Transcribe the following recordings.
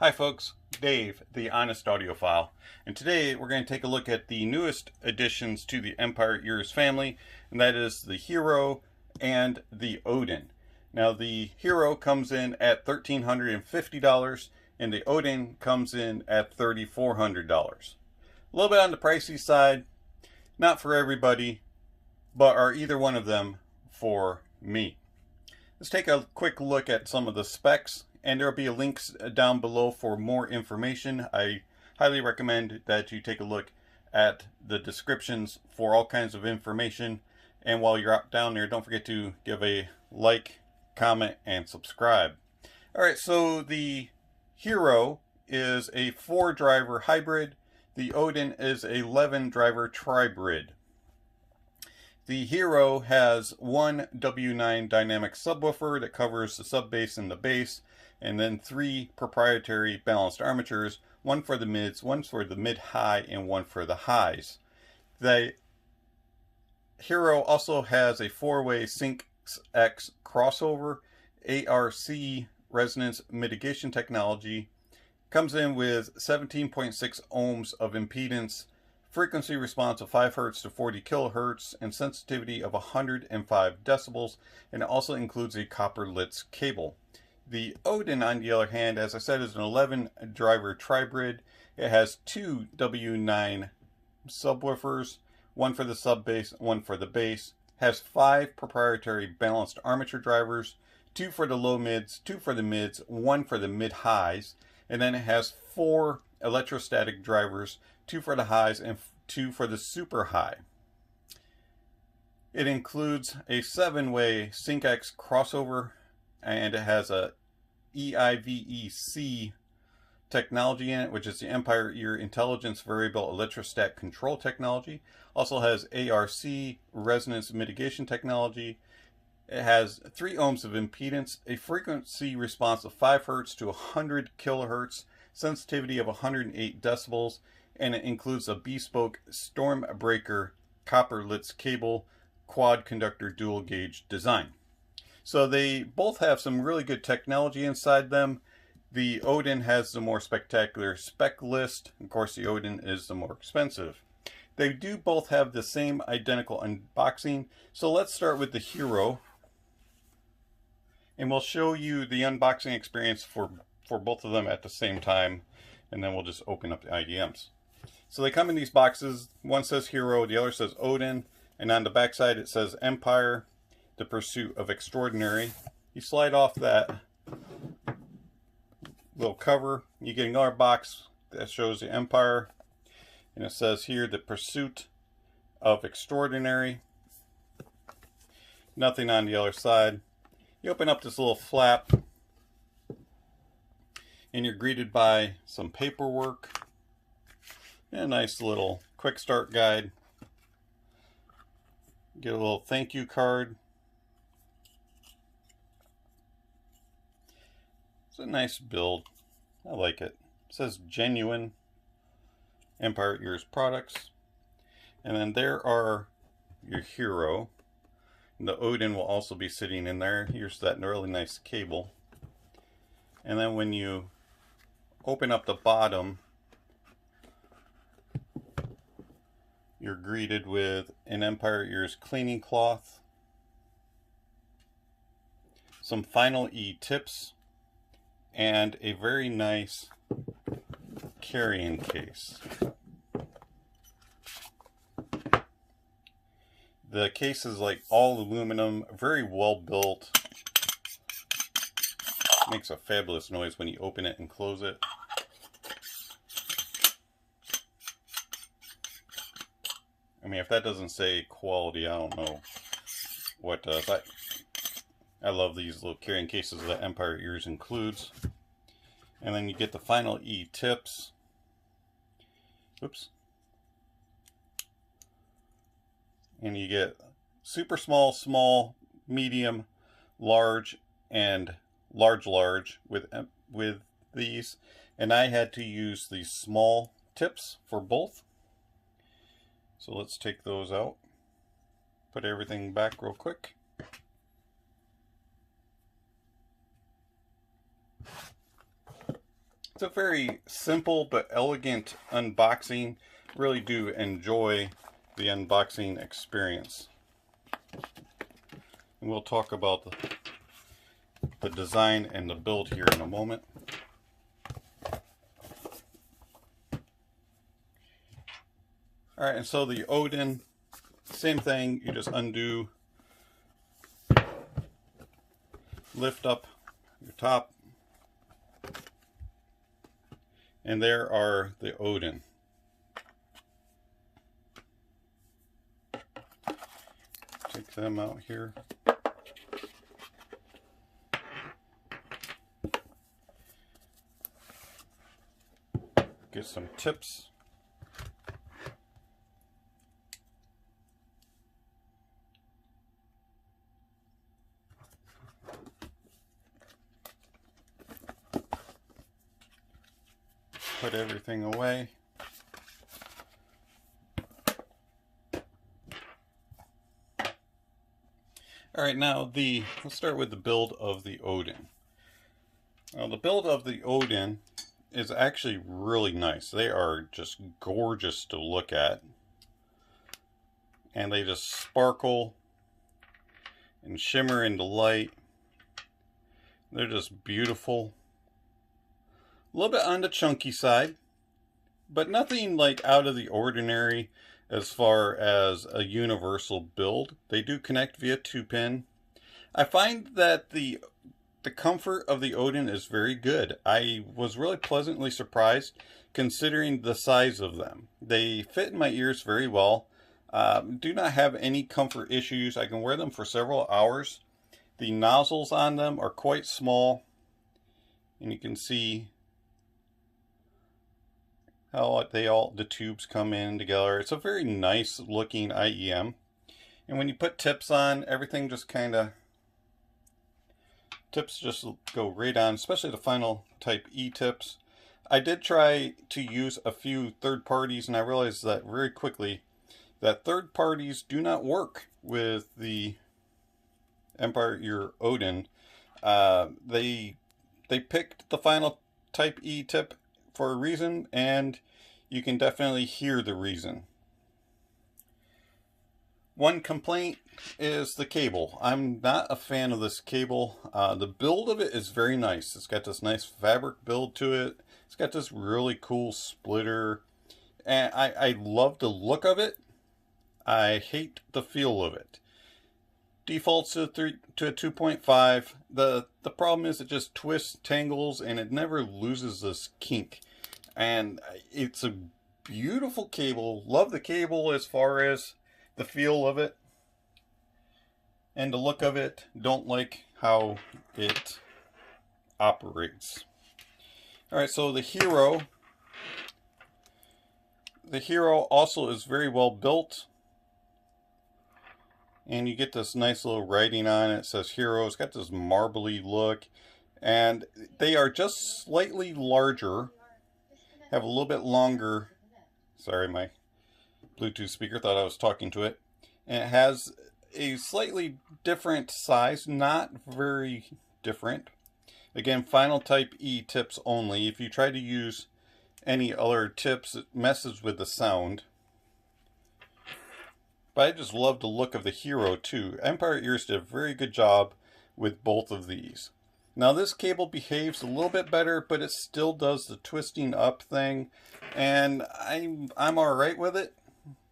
Hi folks, Dave, the Honest Audiophile, and today we're going to take a look at the newest additions to the Empire Ears family, and that is the Hero and the Odin. Now the Hero comes in at $1,350 and the Odin comes in at $3,400. A little bit on the pricey side, not for everybody, but are either one of them for me. Let's take a quick look at some of the specs, and there will be links down below for more information. I highly recommend that you take a look at the descriptions for all kinds of information. And while you're out down there, don't forget to give a like, comment, and subscribe. Alright, so the Hero is a 4-driver hybrid. The Odin is a 11-driver tribrid. The Hero has one W9 dynamic subwoofer that covers the sub-bass and the bass, and then 3 proprietary balanced armatures, one for the mids, one for the mid-high, and one for the highs. The Hero also has a 4-way Sync X crossover, ARC resonance mitigation technology, comes in with 17.6 ohms of impedance, frequency response of 5 Hz to 40 kHz, and sensitivity of 105 decibels, and it also includes a copper Litz cable. The Odin, on the other hand, as I said, is an 11-driver tribrid. It has 2 W9 subwoofers, one for the sub-bass, one for the bass, has 5 proprietary balanced armature drivers, 2 for the low mids, 2 for the mids, 1 for the mid-highs, and then it has 4 electrostatic drivers, 2 for the highs and 2 for the super high. It includes a 7-way Sync X crossover, and it has a EIVEC technology in it, which is the Empire Ear Intelligence Variable Electrostat Control Technology. Also has ARC resonance mitigation technology. It has 3 ohms of impedance, a frequency response of 5 Hz to 100 kHz, sensitivity of 108 decibels, and it includes a bespoke Stormbreaker copper Litz cable quad conductor dual gauge design. So they both have some really good technology inside them. The Odin has the more spectacular spec list. Of course, the Odin is the more expensive. They do both have the same identical unboxing. So let's start with the Hero, and we'll show you the unboxing experience for both of them at the same time, and then we'll just open up the IDMs. So they come in these boxes. One says Hero, the other says Odin, and on the back side it says Empire, the Pursuit of Extraordinary. You slide off that little cover, you get another box that shows the Empire, and it says here the Pursuit of Extraordinary. Nothing on the other side. You open up this little flap, and you're greeted by some paperwork, and a nice little quick start guide. Get a little thank you card. It's a nice build. I like it. It says genuine Empire Ears products. And then there are your Hero. And the Odin will also be sitting in there. Here's that really nice cable. And then when you open up the bottom, you're greeted with an Empire Ears cleaning cloth, some Final E tips, and a very nice carrying case. The case is like all aluminum, very well built. Makes a fabulous noise when you open it and close it. I mean, if that doesn't say quality, I don't know what does. I love these little carrying cases that Empire Ears includes. And then you get the Final E tips. Oops. And you get super small, small, medium, large, and large with these. And I had to use these small tips for both. So let's take those out. Put everything back real quick. It's a very simple but elegant unboxing. Really do enjoy the unboxing experience. And we'll talk about the design and the build here in a moment. Alright, and so the Odin, same thing, you just undo, lift up your top, and there are the Odin. Take them out here. Get some tips. Put everything away. Alright, now let's start with the build of the Odin. Now the build of the Odin is actually really nice. They are just gorgeous to look at. And they just sparkle and shimmer in the light. They're just beautiful. A little bit on the chunky side, but nothing like out of the ordinary as far as a universal build. They do connect via 2-pin. I find that the comfort of the Odin is very good. I was really pleasantly surprised considering the size of them. They fit in my ears very well. Do not have any comfort issues. I can wear them for several hours. The nozzles on them are quite small, and you can see how the tubes come in together. It's a very nice looking IEM. And when you put tips on, everything just tips just go right on, especially the final type E tips. I did try to use a few third parties, and I realized that very quickly that third parties do not work with the Empire Ear Odin. They picked the final type E tip for a reason, and you can definitely hear the reason. One complaint is the cable. I'm not a fan of this cable. The build of it is very nice. It's got this nice fabric build to it. It's got this really cool splitter, and I love the look of it. I hate the feel of it. Defaults to a 2.5. The problem is it just twists, tangles, and it never loses this kink. And it's a beautiful cable. Love the cable as far as the feel of it and the look of it. Don't like how it operates. Alright, so the Hero also is very well built. And you get this nice little writing on it. It says Hero. It's got this marbly look. And they are just slightly larger. Have a little bit longer. Sorry, my Bluetooth speaker thought I was talking to it. And it has a slightly different size. Not very different. Again, final type E tips only. If you try to use any other tips, it messes with the sound. But I just love the look of the Hero too. Empire Ears did a very good job with both of these. Now this cable behaves a little bit better, but it still does the twisting up thing, and I'm alright with it.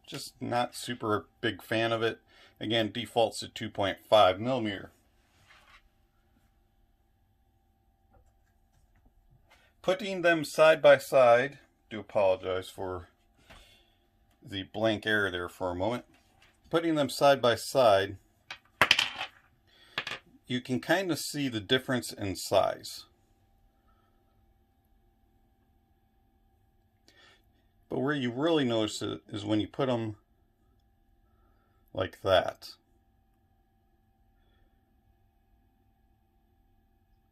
Just not super big fan of it. Again, defaults to 2.5 millimeter. Putting them side by side, do apologize for the blank air there for a moment. Putting them side by side, you can kind of see the difference in size. But where you really notice it is when you put them like that.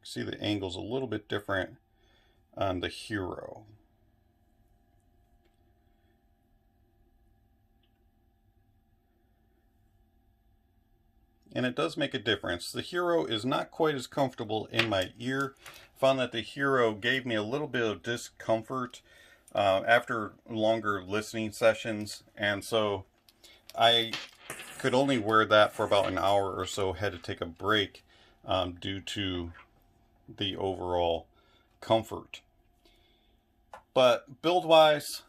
See the angle's a little bit different on the Hero. And it does make a difference. The Hero is not quite as comfortable in my ear. found that the Hero gave me a little bit of discomfort after longer listening sessions, and so I could only wear that for about an hour or so, had to take a break due to the overall comfort. But build-wise,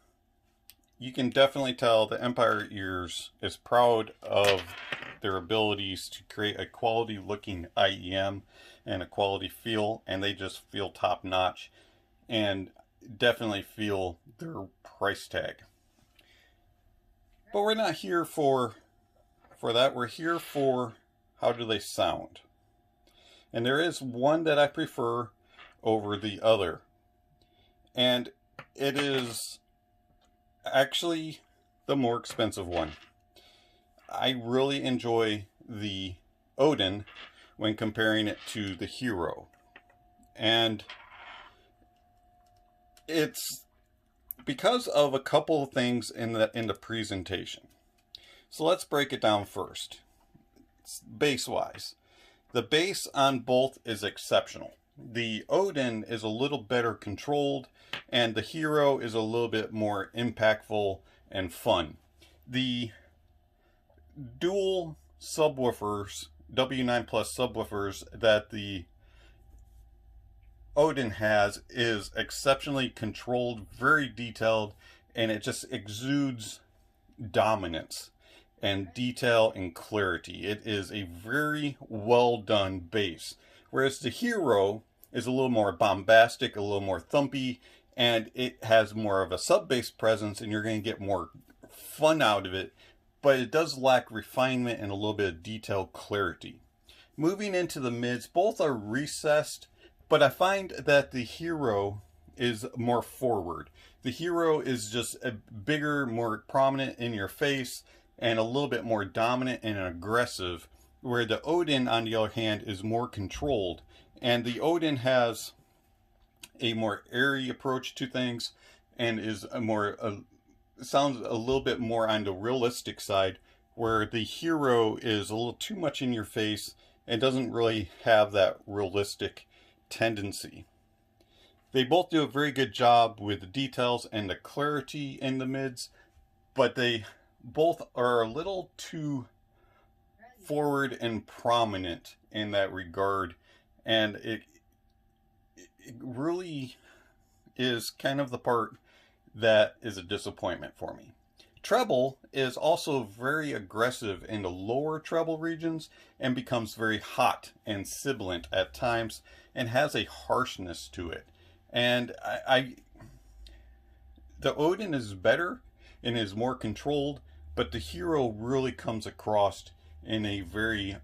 you can definitely tell the Empire Ears is proud of their abilities to create a quality looking IEM and a quality feel, and they just feel top notch and definitely feel their price tag. But we're not here for that. We're here for how do they sound. And there is one that I prefer over the other. And it is actually the more expensive one. I really enjoy the Odin when comparing it to the Hero. And it's because of a couple of things in the presentation. So let's break it down first. Bass wise, the bass on both is exceptional. The Odin is a little better controlled, and the Hero is a little bit more impactful and fun. The dual subwoofers, W9 plus subwoofers that the Odin has is exceptionally controlled, very detailed, and it just exudes dominance and detail and clarity. It is a very well done bass. Whereas the Hero is a little more bombastic, a little more thumpy, and it has more of a sub bass presence, and you're going to get more fun out of it, but it does lack refinement and a little bit of detail clarity. Moving into the mids, both are recessed, but I find that the Hero is more forward. The Hero is just a bigger, more prominent in your face, and a little bit more dominant and aggressive, where the Odin, on the other hand, is more controlled. And the Odin has a more airy approach to things, and is a more sounds a little bit more on the realistic side, where the Hero is a little too much in your face and doesn't really have that realistic tendency. They both do a very good job with the details and the clarity in the mids, but they both are a little too forward and prominent in that regard, and it really is kind of the part that is a disappointment for me. Treble is also very aggressive in the lower treble regions and becomes very hot and sibilant at times and has a harshness to it. And the Odin is better and is more controlled, but the Hero really comes across in a very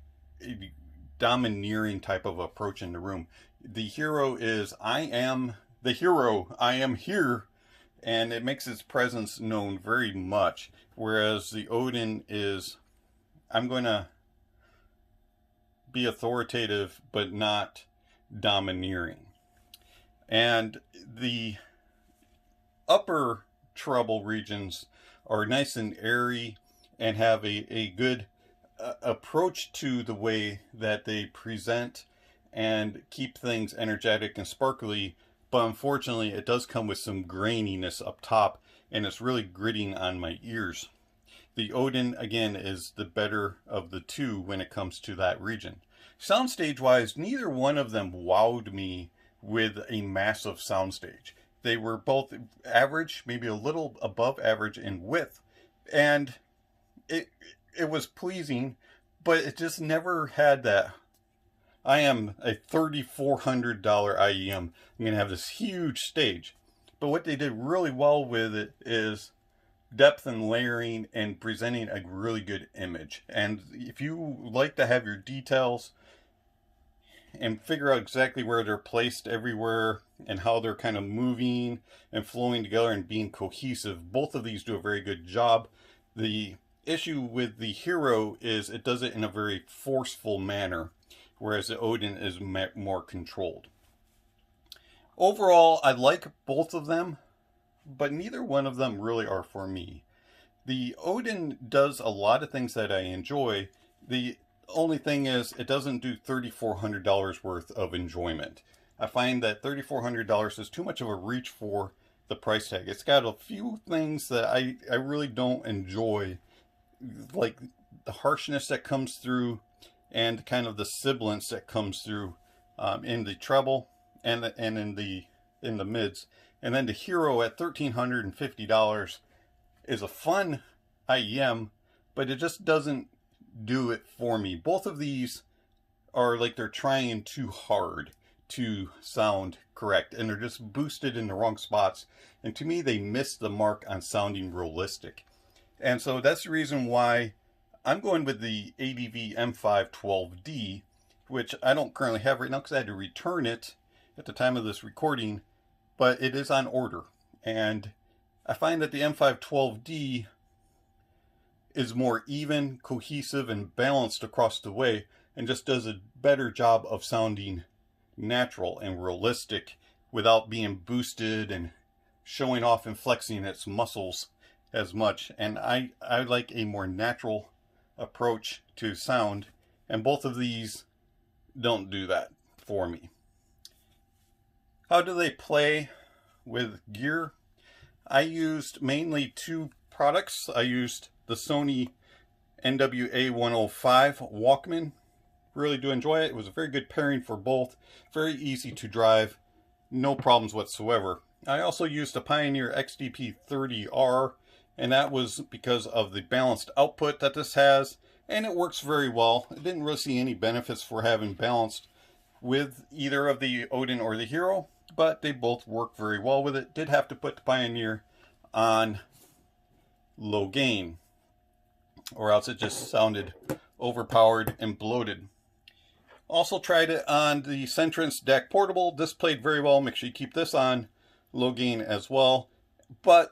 domineering type of approach in the room. The Hero is, I am the hero, I am here, and it makes its presence known very much. Whereas the Odin is, I'm going to be authoritative, but not domineering. And the upper treble regions are nice and airy and have a good approach to the way that they present and keep things energetic and sparkly, but unfortunately it does come with some graininess up top, and it's really gritting on my ears. The Odin, again, is the better of the two when it comes to that region. Soundstage wise, neither one of them wowed me with a massive soundstage. They were both average, maybe a little above average in width, and it was pleasing, but it just never had that, I am a $3,400 IEM, I'm going to have this huge stage. But what they did really well with it is depth and layering and presenting a really good image. And if you like to have your details and figure out exactly where they're placed everywhere and how they're kind of moving and flowing together and being cohesive, both of these do a very good job. The issue with the Hero is it does it in a very forceful manner, whereas the Odin is more controlled. Overall, I like both of them, but neither one of them really are for me. The Odin does a lot of things that I enjoy. The only thing is, it doesn't do $3,400 worth of enjoyment. I find that $3,400 is too much of a reach for the price tag. It's got a few things that I really don't enjoy, like the harshness that comes through and kind of the sibilance that comes through in the treble and in the mids. And then the Hero at $1,350 is a fun IEM, but it just doesn't do it for me. Both of these are like they're trying too hard to sound correct, and they're just boosted in the wrong spots, and to me they miss the mark on sounding realistic. And so that's the reason why I'm going with the ADV M5-12D, which I don't currently have right now because I had to return it at the time of this recording, but it is on order. And I find that the M5-12D is more even, cohesive, and balanced across the way, and just does a better job of sounding natural and realistic without being boosted and showing off and flexing its muscles as much. And I like a more natural approach to sound, and both of these don't do that for me. How do they play with gear? I used mainly two products. I used the Sony NWA-105 Walkman. Really do enjoy it. It was a very good pairing for both. Very easy to drive. No problems whatsoever. I also used a Pioneer XDP-30R, and that was because of the balanced output that this has, and it works very well. I didn't really see any benefits for having balanced with either of the Odin or the Hero, but they both work very well with it. Did have to put the Pioneer on low gain, or else it just sounded overpowered and bloated. Also tried it on the Centrance DAC Portable. This played very well. Make sure you keep this on low gain as well. But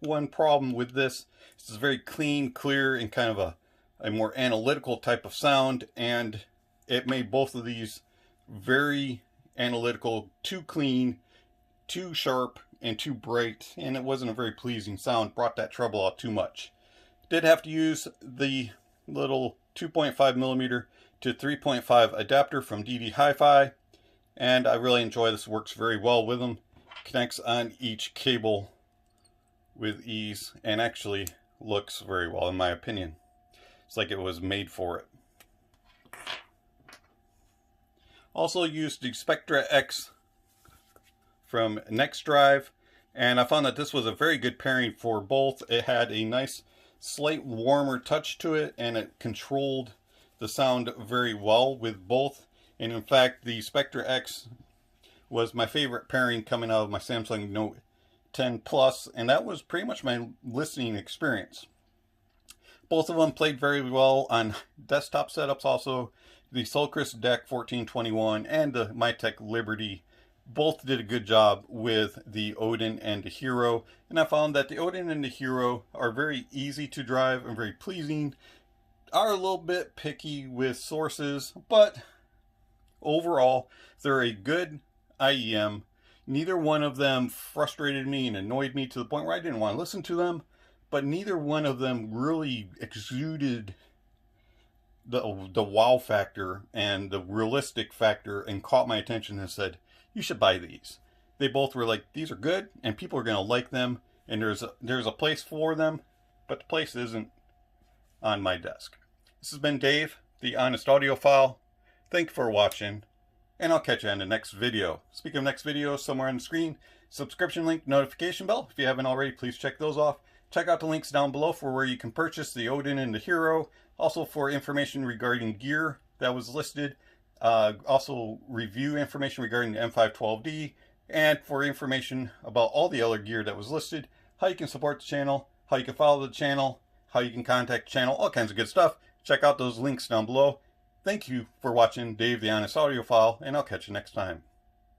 one problem with this is it's very clean, clear, and kind of a more analytical type of sound, and it made both of these very analytical, too clean, too sharp, and too bright, and it wasn't a very pleasing sound. Brought that treble out too much. Did have to use the little 2.5mm to 3.5 adapter from DD Hi-Fi, and I really enjoy this. Works very well with them. Connects on each cable with ease, and actually looks very well in my opinion. It's like it was made for it. Also used the Spectra X from NextDrive, and I found that this was a very good pairing for both. It had a nice slight warmer touch to it, and it controlled the sound very well with both. And in fact, the Spectra X was my favorite pairing coming out of my Samsung Note 10 Plus, and that was pretty much my listening experience. Both of them played very well on desktop setups also. The Solcris DAC 1421 and the Mytek Liberty both did a good job with the Odin and the Hero, and I found that the Odin and the Hero are very easy to drive and very pleasing. Are a little bit picky with sources, but overall they're a good IEM. Neither one of them frustrated me and annoyed me to the point where I didn't want to listen to them, but neither one of them really exuded the wow factor and the realistic factor and caught my attention and said, you should buy these. They both were like, these are good and people are going to like them, and there's a place for them, but the place isn't on my desk. This has been Dave, the Honest Audiophile. Thank you for watching, and I'll catch you on the next video. Speaking of next video, somewhere on the screen, subscription link, notification bell. If you haven't already, please check those off. Check out the links down below for where you can purchase the Odin and the Hero. Also for information regarding gear that was listed. Also review information regarding the M5-12D. And for information about all the other gear that was listed. How you can support the channel. How you can follow the channel. How you can contact the channel. All kinds of good stuff. Check out those links down below. Thank you for watching Dave the Honest Audiophile, and I'll catch you next time.